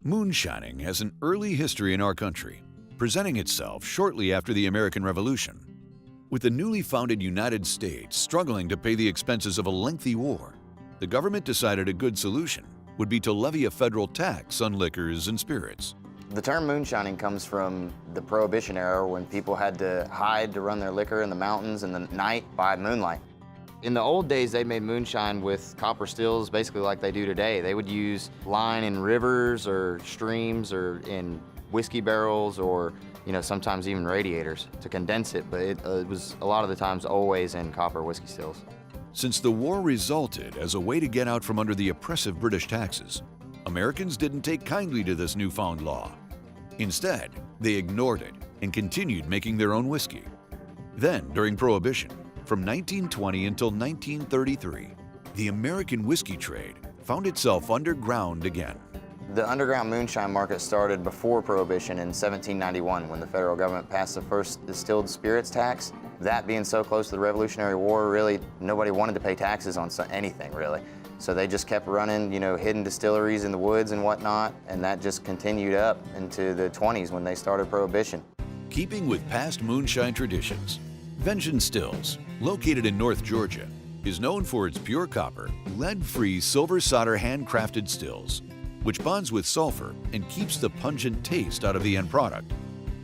Moonshining has an early history in our country, presenting itself shortly after the American Revolution. With the newly founded United States struggling to pay the expenses of a lengthy war, the government decided a good solution would be to levy a federal tax on liquors and spirits. The term moonshining comes from the Prohibition era when people had to hide to run their liquor in the mountains in the night by moonlight. In the old days, they made moonshine with copper stills, basically like they do today. They would use line in rivers or streams or in whiskey barrels or, sometimes even radiators to condense it, but it was a lot of the times always in copper whiskey stills. Since the war resulted as a way to get out from under the oppressive British taxes, Americans didn't take kindly to this newfound law. Instead, they ignored it and continued making their own whiskey. Then, during Prohibition, from 1920 until 1933, the American whiskey trade found itself underground again. The underground moonshine market started before Prohibition in 1791 when the federal government passed the first distilled spirits tax. That being so close to the Revolutionary War, really, nobody wanted to pay taxes on anything, really. So they just kept running, hidden distilleries in the woods and whatnot, and that just continued up into the 20s when they started Prohibition. Keeping with past moonshine traditions, Vengeance Stills, located in North Georgia, is known for its pure copper, lead-free silver solder handcrafted stills, which bonds with sulfur and keeps the pungent taste out of the end product.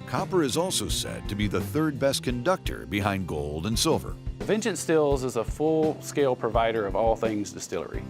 Copper is also said to be the third best conductor behind gold and silver. Vengeance Stills is a full-scale provider of all things distillery.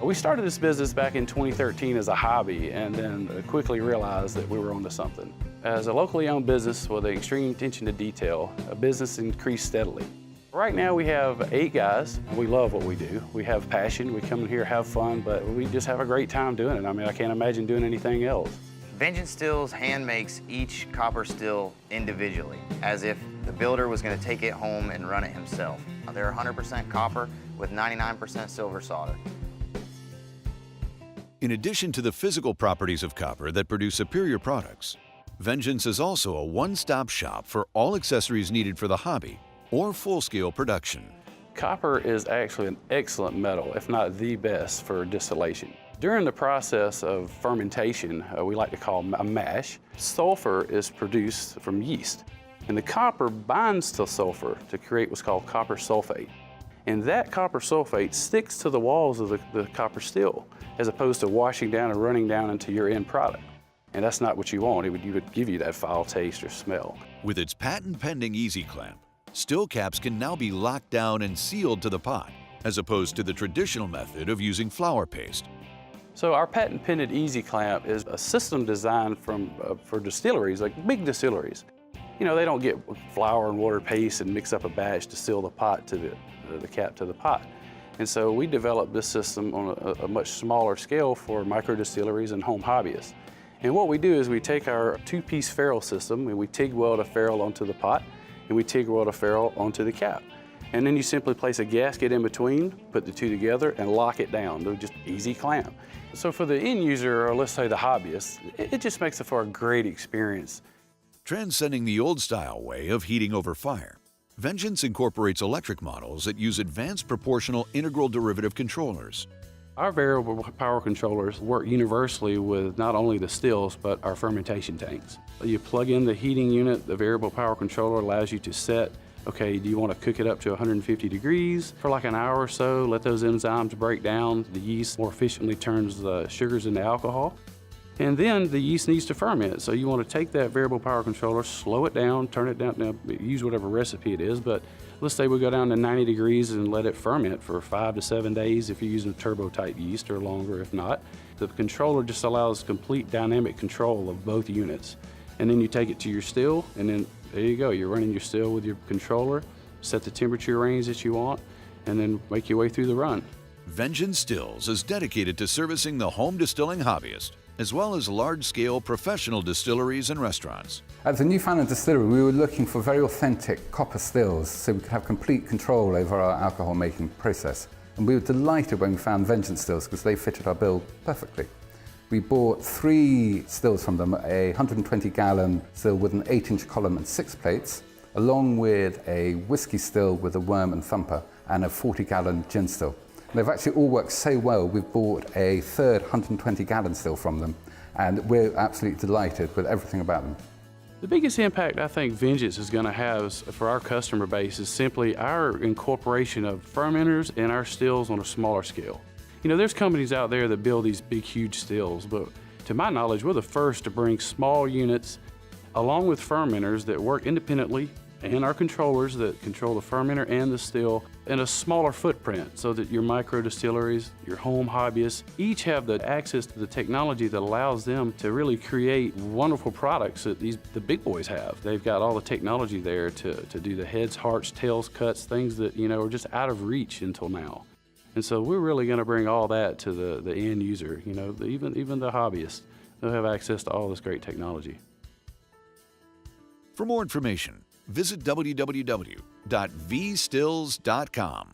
We started this business back in 2013 as a hobby and then quickly realized that we were onto something. As a locally owned business with an extreme attention to detail, a business increased steadily. Right now we have 8 guys. We love what we do. We have passion. We come in here, have fun, but we just have a great time doing it. I can't imagine doing anything else. Vengeance Stills hand makes each copper still individually, as if the builder was going to take it home and run it himself. They're 100% copper with 99% silver solder. In addition to the physical properties of copper that produce superior products, Vengeance is also a one-stop shop for all accessories needed for the hobby or full-scale production. Copper is actually an excellent metal, if not the best, for distillation. During the process of fermentation, we like to call a mash, sulfur is produced from yeast. And the copper binds to sulfur to create what's called copper sulfate. And that copper sulfate sticks to the walls of the copper still, as opposed to washing down and running down into your end product. And that's not what you want. It would give you that foul taste or smell. With its patent-pending Easy Clamp, still caps can now be locked down and sealed to the pot, as opposed to the traditional method of using flour paste. So our patent-pending Easy Clamp is a system designed for distilleries, like big distilleries. They don't get flour and water paste and mix up a batch to seal the pot to the cap to the pot. And so we developed this system on a much smaller scale for micro distilleries and home hobbyists. And what we do is we take our 2-piece ferrule system and we TIG weld a ferrule onto the pot and we TIG weld a ferrule onto the cap. And then you simply place a gasket in between, put the two together and lock it down. They're just easy clamp. So for the end user, or let's say the hobbyist, it just makes it for a great experience. Transcending the old-style way of heating over fire, Vengeance incorporates electric models that use advanced proportional integral derivative controllers. Our variable power controllers work universally with not only the stills, but our fermentation tanks. You plug in the heating unit, the variable power controller allows you to set, okay, do you want to cook it up to 150 degrees for like an hour or so, let those enzymes break down, the yeast more efficiently turns the sugars into alcohol. And then the yeast needs to ferment. So you want to take that variable power controller, slow it down, turn it down, now use whatever recipe it is, but let's say we go down to 90 degrees and let it ferment for 5 to 7 days if you're using turbo type yeast, or longer if not. The controller just allows complete dynamic control of both units. And then you take it to your still, and then there you go. You're running your still with your controller, set the temperature range that you want, and then make your way through the run. Vengeance Stills is dedicated to servicing the home distilling hobbyist, as well as large-scale professional distilleries and restaurants. At the Newfoundland Distillery, we were looking for very authentic copper stills so we could have complete control over our alcohol-making process. And we were delighted when we found Vengeance Stills because they fitted our bill perfectly. We bought 3 stills from them, a 120-gallon still with an 8-inch column and 6 plates, along with a whiskey still with a worm and thumper, and a 40-gallon gin still. They've actually all worked so well, we've bought a third 120-gallon still from them, and we're absolutely delighted with everything about them. The biggest impact I think Vengeance is going to have for our customer base is simply our incorporation of fermenters in our stills on a smaller scale. You know, there's companies out there that build these big, huge stills, but to my knowledge, we're the first to bring small units along with fermenters that work independently and our controllers that control the fermenter and the still in a smaller footprint so that your micro distilleries, your home hobbyists, each have the access to the technology that allows them to really create wonderful products that the big boys have. They've got all the technology there to do the heads, hearts, tails, cuts, things that, you know, are just out of reach until now. And so we're really going to bring all that to the end user, you know, even the hobbyists. They'll have access to all this great technology. For more information, visit www.vstills.com.